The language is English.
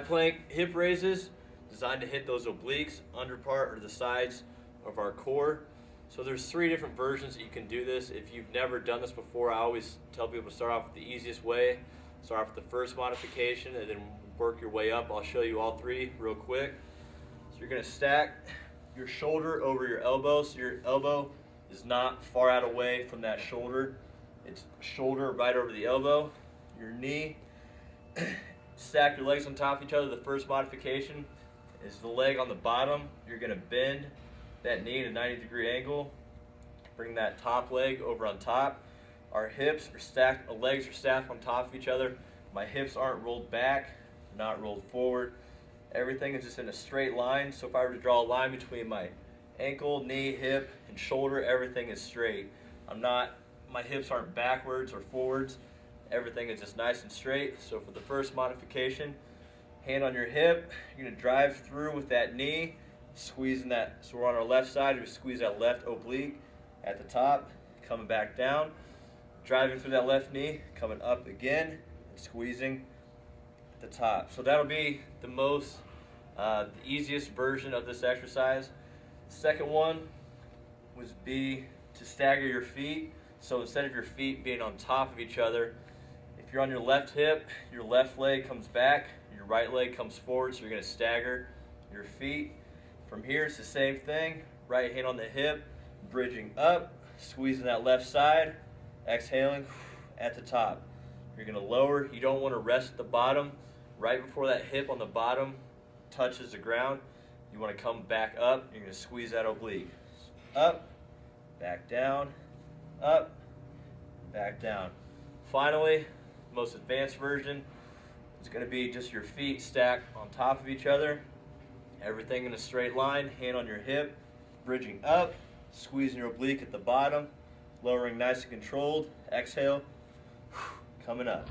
plank hip raises, designed to hit those obliques, under part, or the sides of our core. So there's 3 different versions that you can do this. If you've never done this before, I always tell people to start off with the easiest way. Start off with the first modification and then work your way up. I'll show you all 3 real quick. So you're gonna stack your shoulder over your elbow, so your elbow is not far out away from that shoulder. It's shoulder right over the elbow. Your knee, stack your legs on top of each other. The first modification is the leg on the bottom. You're gonna bend that knee at a 90-degree angle. Bring that top leg over on top. Our hips are stacked, our legs are stacked on top of each other. My hips aren't rolled back, not rolled forward. Everything is just in a straight line. So if I were to draw a line between my ankle, knee, hip, and shoulder, everything is straight. My hips aren't backwards or forwards. Everything is just nice and straight. So for the first modification, hand on your hip, you're gonna drive through with that knee, squeezing that, so we're on our left side, we squeeze that left oblique at the top, coming back down, driving through that left knee, coming up again, and squeezing at the top. So that'll be the easiest version of this exercise. Second one would be to stagger your feet. So instead of your feet being on top of each other, if you're on your left hip, your left leg comes back, your right leg comes forward, so you're gonna stagger your feet. From here, it's the same thing. Right hand on the hip, bridging up, squeezing that left side, exhaling at the top. You're gonna lower, you don't wanna rest at the bottom. Right before that hip on the bottom touches the ground, you wanna come back up, you're gonna squeeze that oblique. Up, back down, up, back down. Finally, most advanced version is gonna be just your feet stacked on top of each other. Everything in a straight line, hand on your hip, bridging up, squeezing your oblique at the bottom, lowering nice and controlled, exhale, coming up.